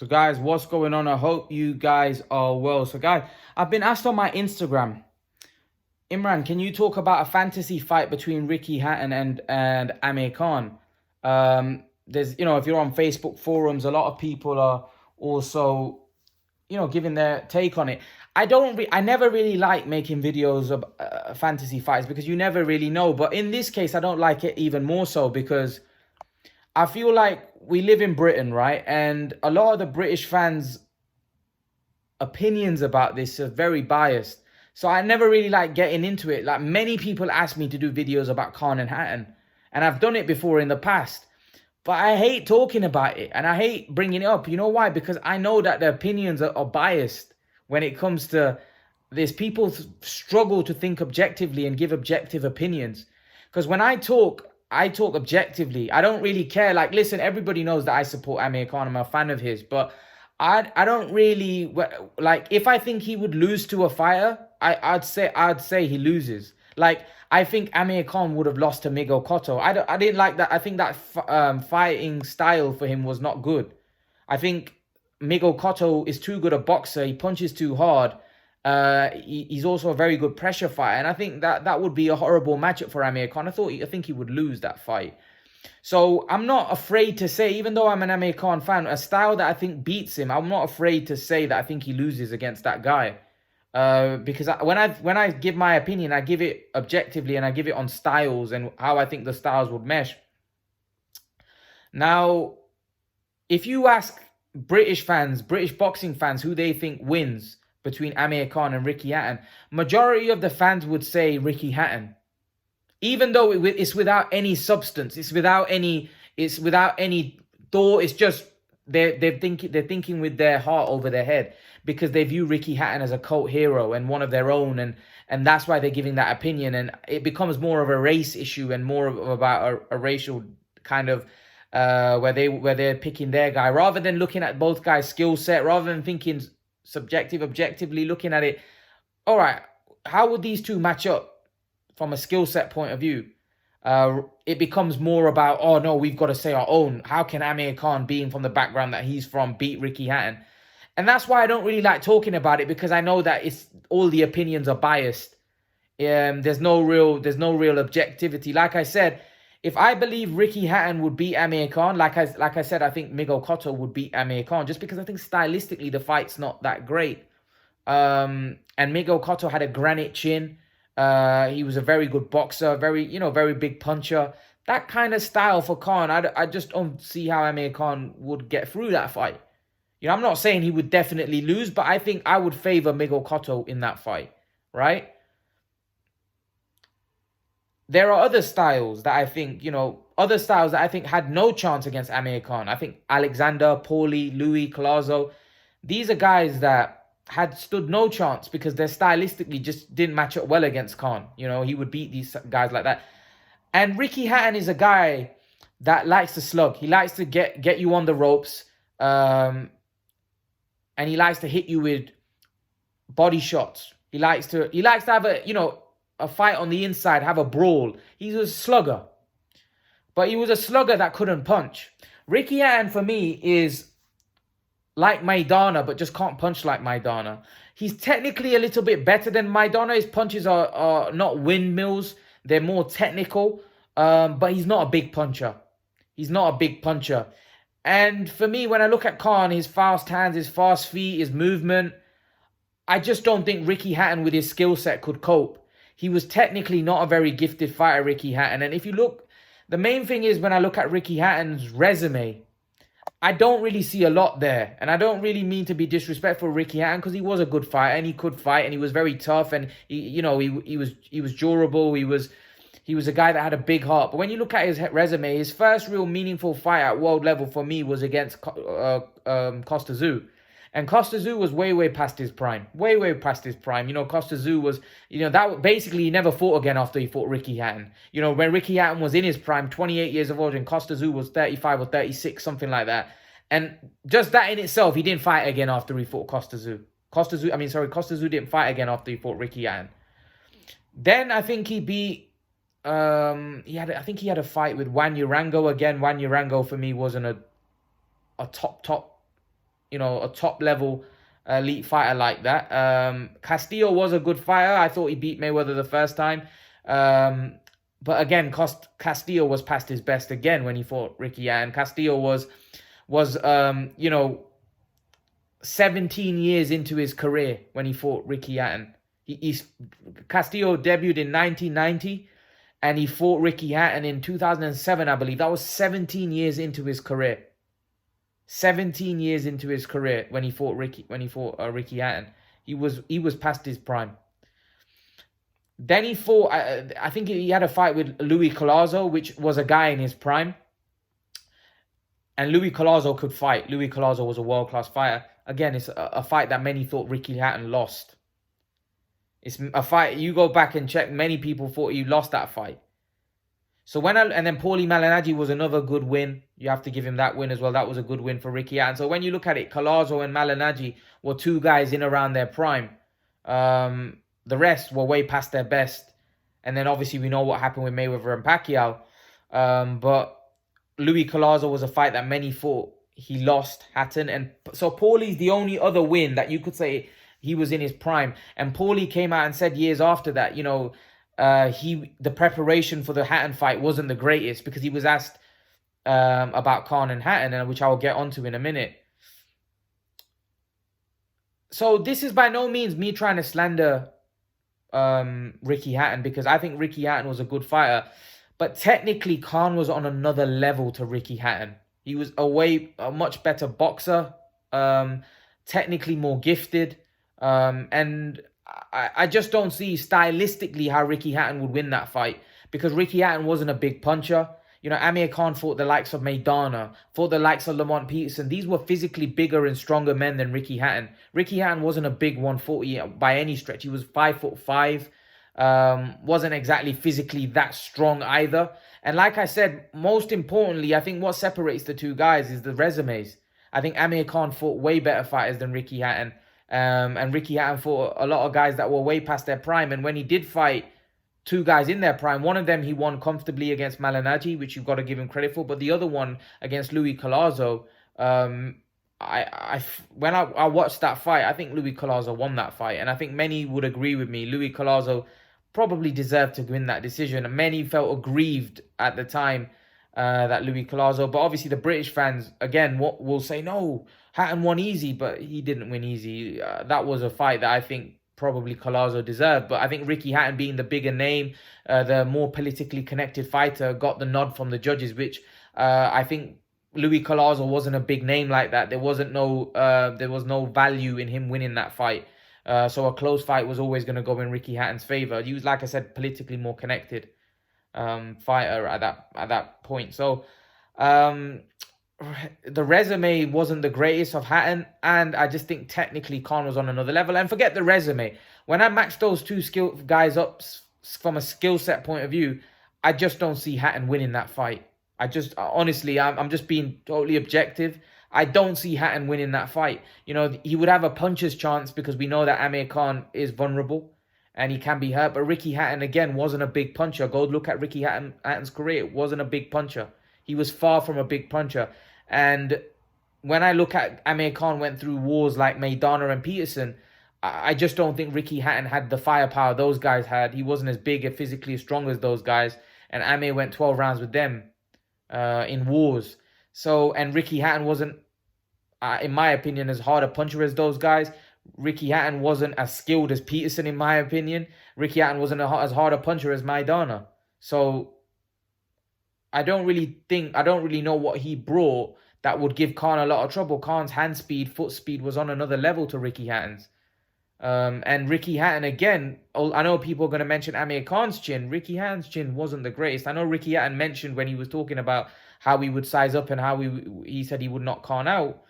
So guys, what's going on? I hope you guys are well. So guys, I've been asked on my Instagram, Imran, can you talk about a fantasy fight between Ricky Hatton and Amir Khan? There's, if you're on Facebook forums, a lot of people are also, giving their take on it. I never really like making videos of fantasy fights because you never really know. But in this case, I don't like it even more so because I feel like we live in Britain, right? And a lot of the British fans' opinions about this are very biased. So I never really like getting into it. Like many people ask me to do videos about Khan and Hatton, and I've done it before in the past. But I hate talking about it and I hate bringing it up. You know why? Because I know that the opinions are biased when it comes to this. People struggle to think objectively and give objective opinions. Because when I talk objectively. I don't really care. Like, listen, everybody knows that I support Amir Khan. I'm a fan of his. But I don't really like, if I think he would lose to a fighter, I'd say he loses. Like, I think Amir Khan would have lost to Miguel Cotto. I didn't like that. I think that fighting style for him was not good. I think Miguel Cotto is too good a boxer. He punches too hard. He's also a very good pressure fighter, and I think that would be a horrible matchup for Amir Khan. I think he would lose that fight. So I'm not afraid to say, even though I'm an Amir Khan fan, a style that I think beats him, I'm not afraid to say that I think he loses against that guy. Because when I give my opinion, I give it objectively and I give it on styles and how I think the styles would mesh. Now, if you ask British boxing fans, who they think wins between Amir Khan and Ricky Hatton, majority of the fans would say Ricky Hatton. Even though it's without any substance, it's without any thought. It's just they're thinking with their heart over their head because they view Ricky Hatton as a cult hero and one of their own, and that's why they're giving that opinion. And it becomes more of a race issue and more about a racial kind of where they're picking their guy rather than looking at both guys' skill set, rather than thinking objectively looking at it. All right, how would these two match up from a skill set point of view? It becomes more about, oh no, we've got to say our own. How can Amir Khan, being from the background that he's from, beat Ricky Hatton? And that's why I don't really like talking about it, because I know that it's all the opinions are biased. There's no real objectivity. Like I said, if I believe Ricky Hatton would beat Amir Khan, like I said, I think Miguel Cotto would beat Amir Khan, just because I think stylistically the fight's not that great. And Miguel Cotto had a granite chin. He was a very good boxer, very big puncher. That kind of style for Khan, I just don't see how Amir Khan would get through that fight. I'm not saying he would definitely lose, but I think I would favor Miguel Cotto in that fight, right? There are other styles that I think, had no chance against Amir Khan. I think Alexander, Paulie, Louis, Collazo, these are guys that had stood no chance because they stylistically just didn't match up well against Khan. He would beat these guys like that. And Ricky Hatton is a guy that likes to slug. He likes to get you on the ropes. And he likes to hit you with body shots. He likes to have a fight on the inside, have a brawl. He's a slugger. But he was a slugger that couldn't punch. Ricky Hatton, for me, is like Maidana, but just can't punch like Maidana. He's technically a little bit better than Maidana. His punches are not windmills. They're more technical. But he's not a big puncher. And for me, when I look at Khan, his fast hands, his fast feet, his movement, I just don't think Ricky Hatton with his skill set could cope. He was technically not a very gifted fighter, Ricky Hatton. And if you look, the main thing is when I look at Ricky Hatton's resume, I don't really see a lot there. And I don't really mean to be disrespectful to Ricky Hatton, because he was a good fighter and he could fight and he was very tough and he was durable. He was a guy that had a big heart. But when you look at his resume, his first real meaningful fight at world level for me was against Costa Tszyu. And Costa Tszyu was way past his prime. Way past his prime. Costa Tszyu was, that basically he never fought again after he fought Ricky Hatton. When Ricky Hatton was in his prime, 28 years of age, and Costa Tszyu was 35 or 36, something like that. And just that in itself, he didn't fight again after he fought Costa Tszyu. Costa Tszyu didn't fight again after he fought Ricky Hatton. Then I think he beat, I think he had a fight with Juan Urango again. Juan Urango for me wasn't a top a top level elite fighter like that. Castillo was a good fighter. I thought he beat Mayweather the first time. But again, Castillo was past his best again when he fought Ricky Hatton. Castillo was 17 years into his career when he fought Ricky Hatton. Castillo debuted in 1990 and he fought Ricky Hatton in 2007, I believe. That was 17 years into his career. 17 years into his career when he fought Ricky Hatton. He was past his prime. Then he fought, I think he had a fight with Louis Collazo, which was a guy in his prime. And Louis Collazo could fight. Louis Collazo was a world-class fighter. Again, it's a fight that many thought Ricky Hatton lost. It's a fight, you go back and check, many people thought he lost that fight. So and then Paulie Malignaggi was another good win. You have to give him that win as well. That was a good win for Ricky Hatton. So when you look at it, Collazo and Malignaggi were two guys in around their prime. The rest were way past their best. And then obviously we know what happened with Mayweather and Pacquiao. But Louis Collazo was a fight that many thought he lost Hatton. And so Paulie's the only other win that you could say he was in his prime. And Paulie came out and said years after that, the preparation for the Hatton fight wasn't the greatest because he was asked about Khan and Hatton, which I will get onto in a minute. So this is by no means me trying to slander Ricky Hatton, because I think Ricky Hatton was a good fighter. But technically, Khan was on another level to Ricky Hatton. He was a much better boxer, technically more gifted. And I just don't see stylistically how Ricky Hatton would win that fight, because Ricky Hatton wasn't a big puncher. Amir Khan fought the likes of Maidana, fought the likes of Lamont Peterson. These were physically bigger and stronger men than Ricky Hatton. Ricky Hatton wasn't a big 140 by any stretch. He was 5'5", wasn't exactly physically that strong either. And like I said, most importantly, I think what separates the two guys is the resumes. I think Amir Khan fought way better fighters than Ricky Hatton. And Ricky Hatton fought a lot of guys that were way past their prime. And when he did fight two guys in their prime, one of them he won comfortably against Malignaggi, which you've got to give him credit for. But the other one against Louis Collazo, when I watched that fight, I think Louis Collazo won that fight. And I think many would agree with me. Louis Collazo probably deserved to win that decision. And many felt aggrieved at the time that Louis Collazo. But obviously the British fans, again, will say, no, Hatton won easy, but he didn't win easy. That was a fight that I think probably Collazo deserved. But I think Ricky Hatton, being the bigger name, the more politically connected fighter, got the nod from the judges, which I think Louis Collazo wasn't a big name like that. There was no value in him winning that fight. So a close fight was always going to go in Ricky Hatton's favor. He was, like I said, politically more connected fighter at that point. So the resume wasn't the greatest of Hatton, and I just think technically Khan was on another level. And forget the resume. When I match those two guys up from a skill set point of view, I just don't see Hatton winning that fight. Honestly, I'm just being totally objective. I don't see Hatton winning that fight. He would have a puncher's chance because we know that Amir Khan is vulnerable and he can be hurt. But Ricky Hatton, again, wasn't a big puncher. Go look at Ricky Hatton's career. It wasn't a big puncher. He was far from a big puncher. And when I look at Amir Khan went through wars like Maidana and Peterson, I just don't think Ricky Hatton had the firepower those guys had. He wasn't as big and physically as strong as those guys. And Amir went 12 rounds with them in wars. And Ricky Hatton wasn't, in my opinion, as hard a puncher as those guys. Ricky Hatton wasn't as skilled as Peterson, in my opinion. Ricky Hatton wasn't as hard a puncher as Maidana. So I don't really know what he brought that would give Khan a lot of trouble. Khan's hand speed, foot speed was on another level to Ricky Hatton's. And Ricky Hatton, again, I know people are going to mention Amir Khan's chin. Ricky Hatton's chin wasn't the greatest. I know Ricky Hatton mentioned when he was talking about how he would size up and how he said he would knock Khan out.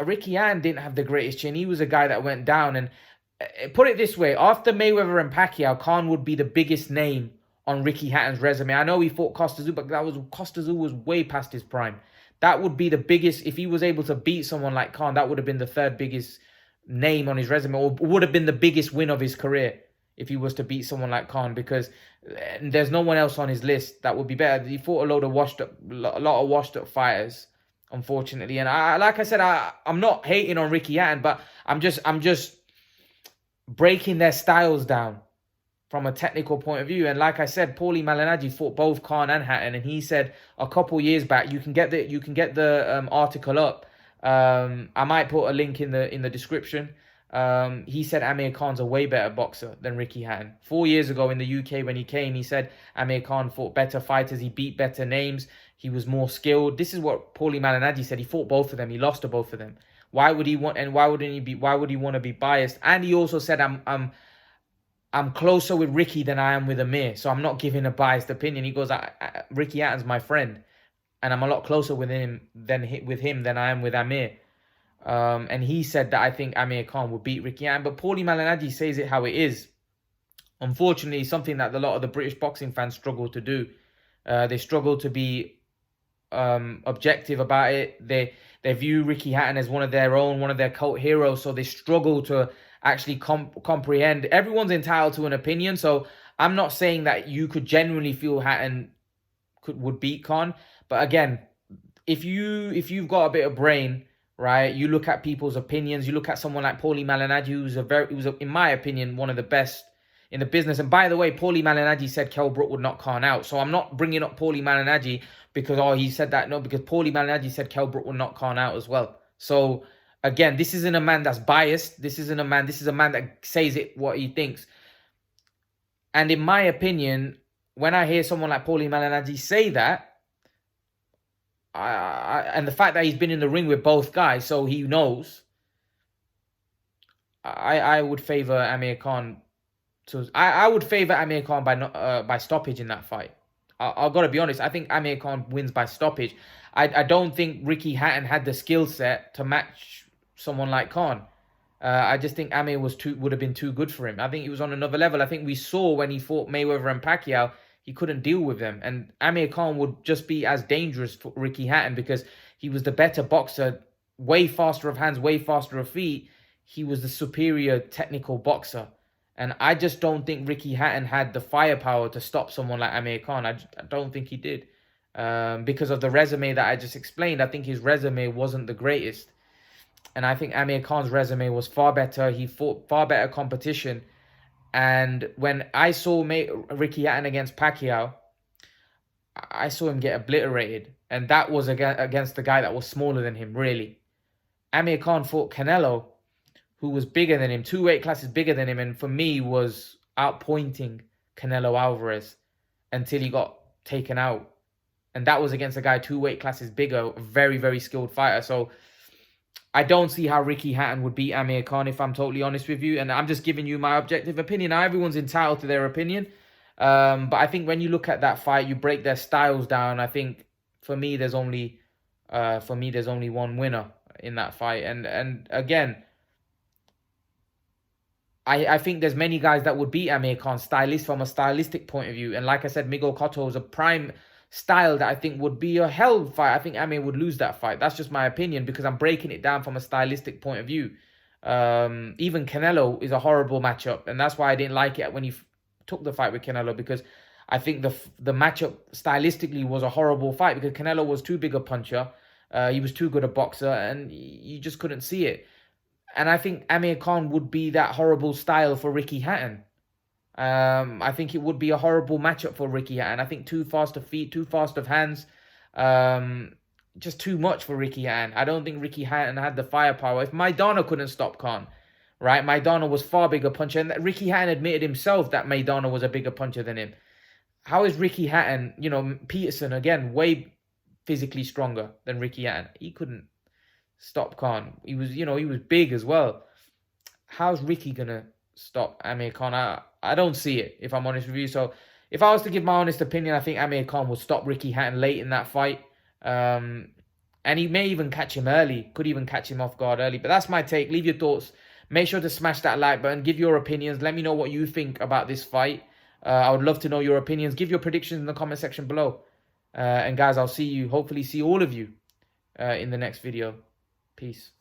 Ricky Hatton didn't have the greatest chin. He was a guy that went down. And put it this way, after Mayweather and Pacquiao, Khan would be the biggest name on Ricky Hatton's resume. I know he fought Costa Tszyu, but Costa Tszyu was way past his prime. That would be the biggest, if he was able to beat someone like Khan, that would have been the third biggest name on his resume, or would have been the biggest win of his career if he was to beat someone like Khan, because there's no one else on his list that would be better. He fought a lot of washed up fighters, unfortunately. And like I said, I'm not hating on Ricky Hatton, but I'm just breaking their styles down from a technical point of view. And like I said, Paulie Malignaggi fought both Khan and Hatton, and he said a couple years back, you can get the article up. I might put a link in the description. He said Amir Khan's a way better boxer than Ricky Hatton. 4 years ago in the UK when he came, he said Amir Khan fought better fighters, he beat better names, he was more skilled. This is what Paulie Malignaggi said. He fought both of them, he lost to both of them. Why would he want, and why would he want to be biased? And he also said I'm closer with Ricky than I am with Amir, so I'm not giving a biased opinion. He goes, Ricky Hatton's my friend, and I'm a lot closer with him than I am with Amir. And he said that I think Amir Khan would beat Ricky Hatton, but Paulie Malignaggi says it how it is. Unfortunately, something that a lot of the British boxing fans struggle to do. They struggle to be objective about it. They view Ricky Hatton as one of their own, one of their cult heroes, so they struggle to actually comprehend. Everyone's entitled to an opinion, so I'm not saying that you could genuinely feel Hatton would beat Khan, but again, if you've got a bit of brain, right, you look at people's opinions. You look at someone like Paulie Malignaggi, who's in my opinion, one of the best in the business. And by the way, Paulie Malignaggi said Kell Brook would knock Khan out. So I'm not bringing up Paulie Malignaggi because, oh, he said that. No, because Paulie Malignaggi said Kell Brook would knock Khan out as well. So again, this isn't a man that's biased. This is a man that says it what he thinks. And in my opinion, when I hear someone like Paulie Malignaggi say that, and the fact that he's been in the ring with both guys, so he knows, I would favor Amir Khan. I would favor Amir Khan by stoppage in that fight. I've got to be honest. I think Amir Khan wins by stoppage. I don't think Ricky Hatton had the skill set to match someone like Khan. I just think Amir would have been too good for him. I think he was on another level. I think we saw when he fought Mayweather and Pacquiao, he couldn't deal with them. And Amir Khan would just be as dangerous for Ricky Hatton because he was the better boxer, way faster of hands, way faster of feet. He was the superior technical boxer. And I just don't think Ricky Hatton had the firepower to stop someone like Amir Khan. I don't think he did. Because of the resume that I just explained, I think his resume wasn't the greatest. And I think Amir Khan's resume was far better. He fought far better competition. And when I saw Ricky Hatton against Pacquiao, I saw him get obliterated. And that was against the guy that was smaller than him, really. Amir Khan fought Canelo, who was bigger than him, 2 weight classes bigger than him, and for me was outpointing Canelo Alvarez until he got taken out. And that was against a guy 2 weight classes bigger, a very, very skilled fighter. So I don't see how Ricky Hatton would beat Amir Khan, if I'm totally honest with you. And I'm just giving you my objective opinion. Now, everyone's entitled to their opinion. But I think when you look at that fight, you break their styles down. I think for me, there's only one winner in that fight. And again, I think there's many guys that would beat Amir Khan from a stylistic point of view. And like I said, Miguel Cotto is a prime style that I think would be a hell fight. I think Amir would lose that fight. That's just my opinion because I'm breaking it down from a stylistic point of view. Even Canelo is a horrible matchup. And that's why I didn't like it when he took the fight with Canelo, because I think the matchup stylistically was a horrible fight because Canelo was too big a puncher. He was too good a boxer and you just couldn't see it. And I think Amir Khan would be that horrible style for Ricky Hatton. I think it would be a horrible matchup for Ricky Hatton. I think too fast of feet, too fast of hands. Just too much for Ricky Hatton. I don't think Ricky Hatton had the firepower. If Maidana couldn't stop Khan, right? Maidana was far bigger puncher. And Ricky Hatton admitted himself that Maidana was a bigger puncher than him. How is Ricky Hatton, Peterson, again, way physically stronger than Ricky Hatton. He couldn't stop Khan. He was big as well. How's Ricky gonna stop Amir Khan? I don't see it, if I'm honest with you. So if I was to give my honest opinion, I think Amir Khan will stop Ricky Hatton late in that fight. And he may even catch him early. Could even catch him off guard early. But that's my take. Leave your thoughts. Make sure to smash that like button. Give your opinions. Let me know what you think about this fight. I would love to know your opinions. Give your predictions in the comment section below. And guys, I'll hopefully see all of you in the next video. Peace.